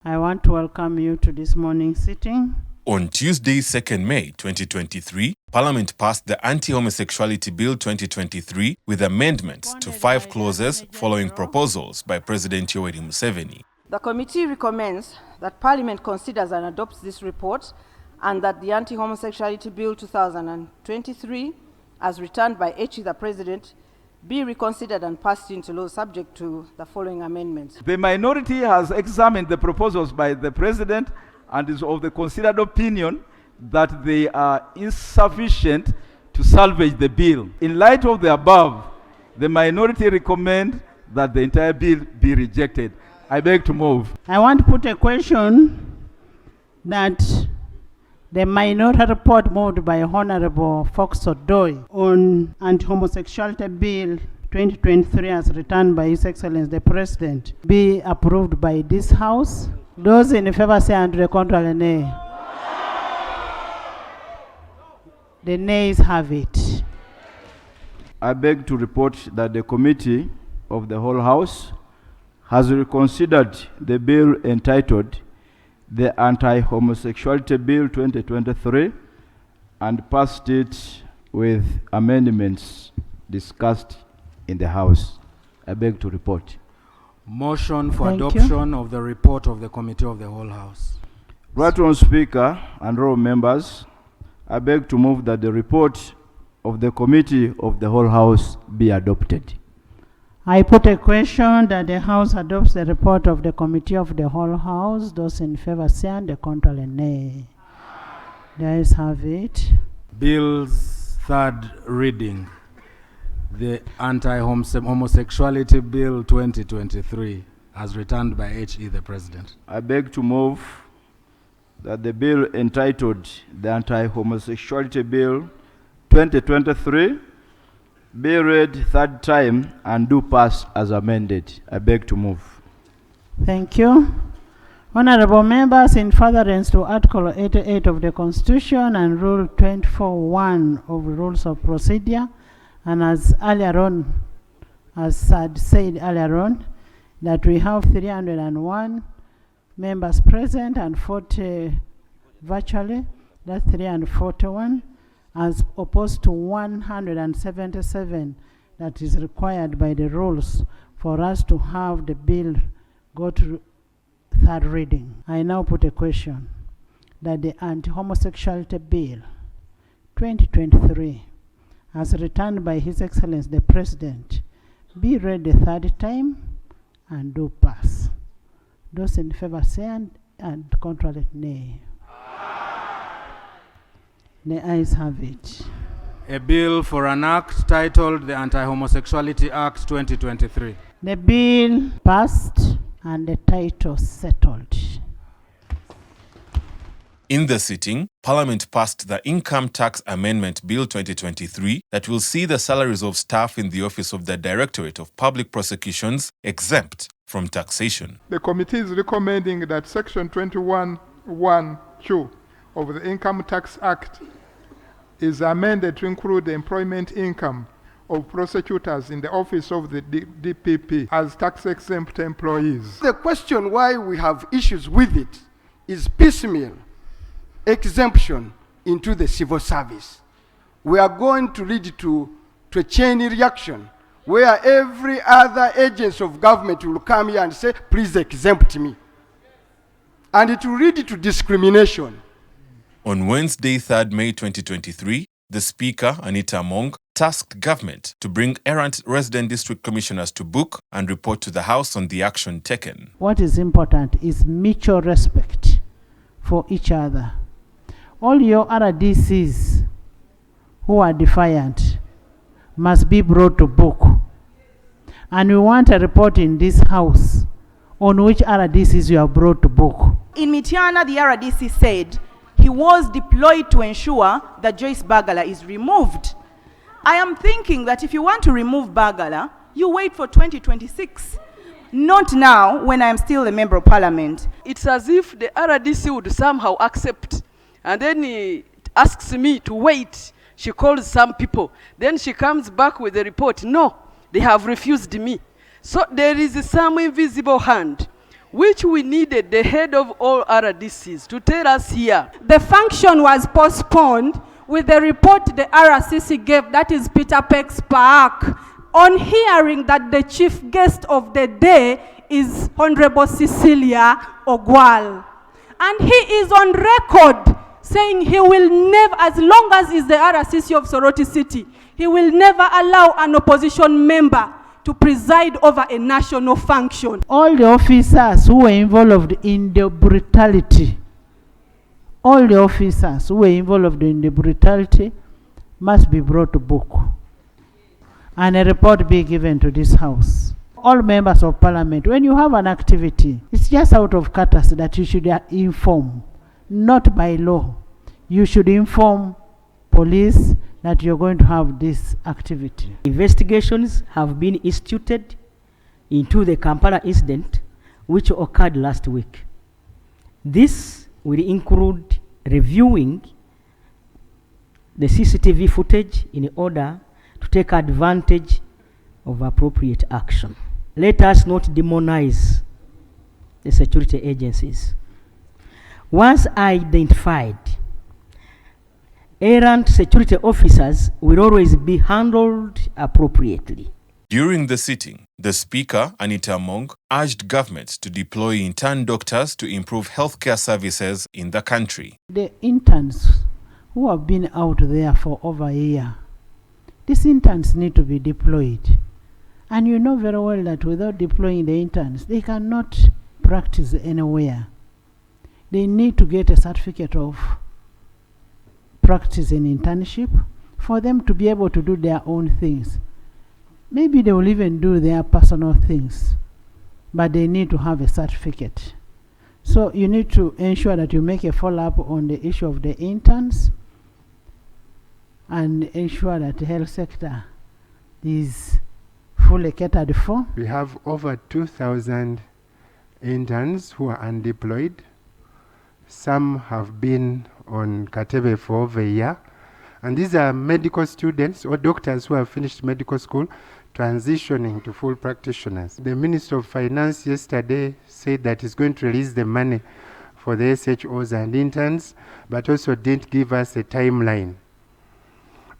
I want to welcome you to this morning's sitting. On Tuesday, 2nd May 2023, Parliament passed the Anti-Homosexuality Bill 2023 with amendments to 5 clauses following proposals by President Yoweri Museveni. The committee recommends that Parliament considers and adopts this report and that the Anti-Homosexuality Bill 2023, as returned by the President, be reconsidered and passed into law subject to the following amendments. The minority has examined the proposals by the President and is of the considered opinion that they are insufficient to salvage the bill. In light of the above, the minority recommend that the entire bill be rejected. I beg to move. I want to put a question that the minority report moved by Honorable Fox Odoi on Anti-Homosexuality Bill 2023 as returned by His Excellency the President be approved by this House. Those in favor say and the contrary nay. The nays have it. I beg to report that the committee of the whole House has reconsidered the bill entitled the Anti-Homosexuality Bill 2023 and passed it with amendments discussed in the House. I beg to report. Motion for Thank adoption of the report of the Committee of the Whole House. Right on, Speaker and all members, I beg to move that the report of the Committee of the Whole House be adopted. I put a question that the House adopts the report of the Committee of the Whole House. Those in favor say and the contrary nay. The ayes have it. Bill's third reading. The Anti-Homosexuality Bill 2023 as returned by the President. I beg to move that the bill entitled the Anti-Homosexuality Bill 2023 be read third time and do pass as amended. I beg to move. Thank you. Honorable members, in furtherance to Article 88 of the Constitution and Rule 24(1) of Rules of Procedure, and as earlier on, as I'd said earlier on, that we have 301 members present and 40 virtually, that's 341, as opposed to 177 that is required by the rules for us to have the bill go to third reading. I now put a question that the Anti-Homosexuality Bill 2023 as returned by His Excellency the President be read the third time and do pass. Those in favor say and contrary nay. The ayes have it. A bill for an act titled the Anti-Homosexuality Act 2023. The bill passed and the title settled. In the sitting, Parliament passed the Income Tax Amendment Bill 2023 that will see the salaries of staff in the Office of the Directorate of Public Prosecutions exempt from taxation. The committee is recommending that Section 21(1)(2) of the Income Tax Act is amended to include the employment income of prosecutors in the office of the DPP as tax-exempt employees. The question why we have issues with it is piecemeal exemption into the civil service. We are going to lead to a chain reaction where every other agency of government will come here and say, please exempt me. And it will lead to discrimination. On Wednesday, 3rd May 2023, the Speaker, Anita Among, tasked government to bring errant resident district commissioners to book and report to the House on the action taken. What is important is mutual respect for each other. All your RDCs who are defiant must be brought to book. And we want a report in this House on which RDCs you have brought to book. In Mityana, the RDC said he was deployed to ensure that Joyce Bagala is removed. I am thinking that if you want to remove Bagala, you wait for 2026. Not now, when I am still a member of parliament. It's as if the RDC would somehow accept, and then he asks me to wait. She calls some people. Then she comes back with a report. No, they have refused me. So there is some invisible hand which we needed the head of all RDCs to tell us here. The function was postponed with the report the RCC gave, that is Peter Peck's Park, on hearing that the chief guest of the day is Honorable Cecilia Ogwal. And he is on record saying he will never, as long as is the RCC of Soroti City, he will never allow an opposition member to preside over a national function. All the officers who were involved in the brutality, all the officers who were involved in the brutality must be brought to book and a report be given to this house. All members of parliament, when you have an activity, it's just out of courtesy that you should inform, not by law. You should inform police that you're going to have this activity. Investigations have been instituted into the Kampala incident, which occurred last week. This will include reviewing the CCTV footage in order to take advantage of appropriate action. Let us not demonize the security agencies. Once identified, errant security officers will always be handled appropriately. During the sitting, the Speaker, Anita Among, urged governments to deploy intern doctors to improve healthcare services in the country. The interns who have been out there for over a year, these interns need to be deployed. And you know very well that without deploying the interns, they cannot practice anywhere. They need to get a certificate of practice in internship for them to be able to do their own things. Maybe they will even do their personal things, but they need to have a certificate. So you need to ensure that you make a follow-up on the issue of the interns and ensure that the health sector is fully catered for. We have over 2,000 interns who are undeployed. Some have been on Katebe for over a year. And these are medical students or doctors who have finished medical school transitioning to full practitioners. The Minister of Finance yesterday said that he's going to release the money for the SHOs and interns, but also didn't give us a timeline.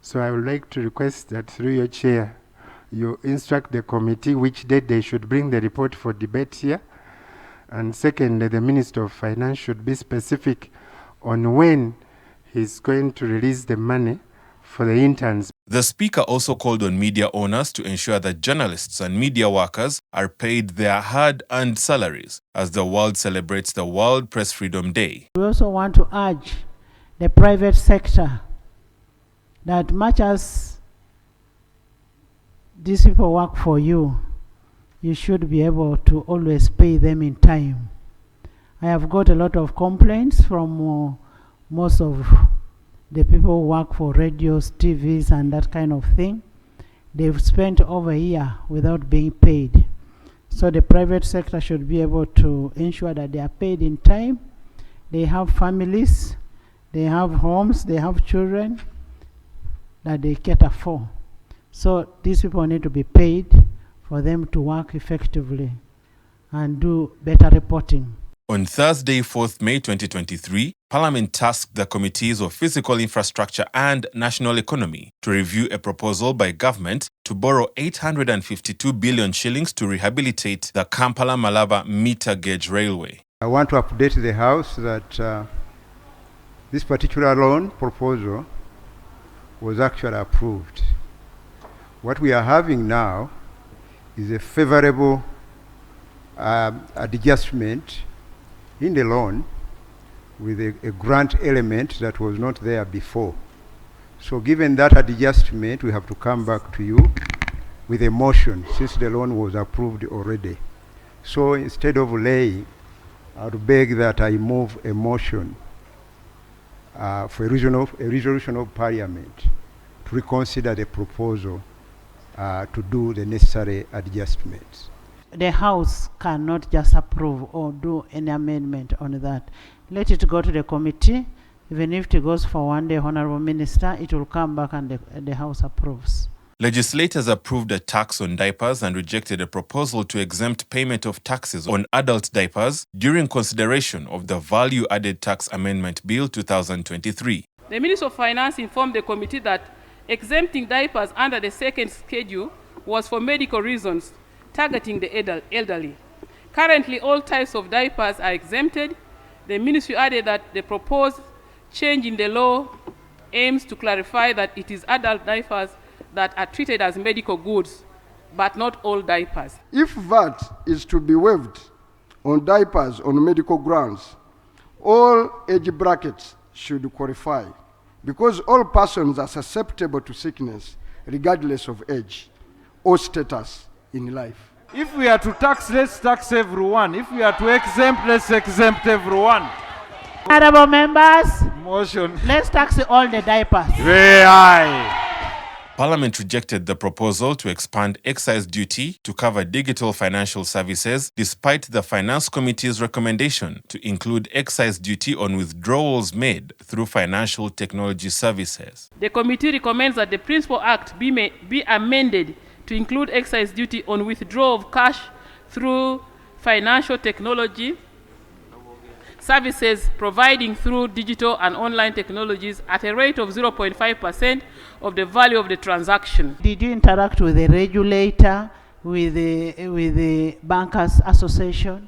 So I would like to request that through your chair, you instruct the committee which date they should bring the report for debate here. And second, the Minister of Finance should be specific on when he's going to release the money for the interns. The Speaker also called on media owners to ensure that journalists and media workers are paid their hard-earned salaries as the world celebrates the World Press Freedom Day. We also want to urge the private sector that much as these people work for you, you should be able to always pay them in time. I have got a lot of complaints from most of the people who work for radios, TVs, and that kind of thing. They've spent over a year without being paid. So the private sector should be able to ensure that they are paid in time. They have families, they have homes, they have children that they cater for. So these people need to be paid for them to work effectively and do better reporting. On Thursday, 4th May 2023, Parliament tasked the Committees of Physical Infrastructure and National Economy to review a proposal by government to borrow 852 billion shillings to rehabilitate the Kampala-Malaba meter gauge railway. I want to update the House that this particular loan proposal was actually approved. What we are having now is a favorable adjustment in the loan with a grant element that was not there before. So given that adjustment, we have to come back to you with a motion since the loan was approved already. So instead of laying, I would beg that I move a motion for a resolution of Parliament to reconsider the proposal to do the necessary adjustments. The House cannot just approve or do any amendment on that. Let it go to the committee. Even if it goes for one day, Honorable Minister, it will come back and the House approves. Legislators approved a tax on diapers and rejected a proposal to exempt payment of taxes on adult diapers during consideration of the Value-Added Tax Amendment Bill 2023. The Minister of Finance informed the committee that exempting diapers under the second schedule was for medical reasons, targeting the elderly. Currently, all types of diapers are exempted. The ministry added that the proposed change in the law aims to clarify that it is adult diapers that are treated as medical goods, but not all diapers. If VAT is to be waived on diapers on medical grounds, all age brackets should qualify, because all persons are susceptible to sickness regardless of age or status in life. If we are to tax, let's tax everyone. If we are to exempt, let's exempt everyone. Honorable members, motion. Let's tax all the diapers. Very high. Parliament rejected the proposal to expand excise duty to cover digital financial services, despite the Finance Committee's recommendation to include excise duty on withdrawals made through financial technology services. The committee recommends that the Principal Act be amended to include excise duty on withdrawal of cash through financial technology services providing through digital and online technologies at a rate of 0.5% of the value of the transaction. Did you interact with the regulator, with the Bankers Association?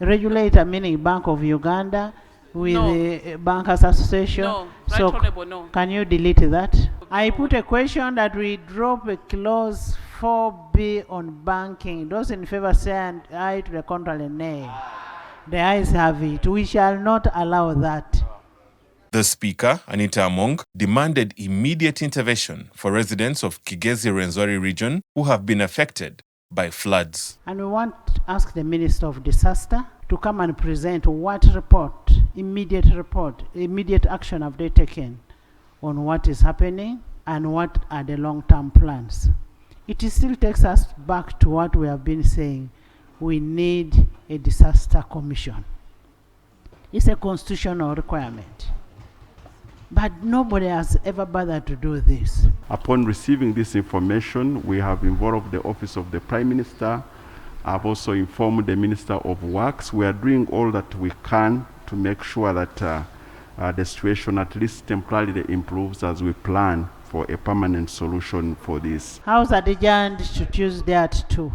Regulator meaning Bank of Uganda, with the Bankers Association? No, Right Honorable, no. Can you delete that? I put a question that we drop a clause 4B on banking. Those in favor say aye, to the contrary nay. The ayes have it. We shall not allow that. The Speaker, Anita Among, demanded immediate intervention for residents of Kigezi-Rwenzori region who have been affected by floods. And we want to ask the Minister of Disaster to come and present what report, immediate action have they taken on what is happening and what are the long-term plans. It still takes us back to what we have been saying. We need a disaster commission. It's a constitutional requirement. But nobody has ever bothered to do this. Upon receiving this information, we have involved the Office of the Prime Minister. I've also informed the Minister of Works. We are doing all that we can to make sure that the situation at least temporarily improves as we plan for a permanent solution for this. How's adjourned to Tuesday at 2?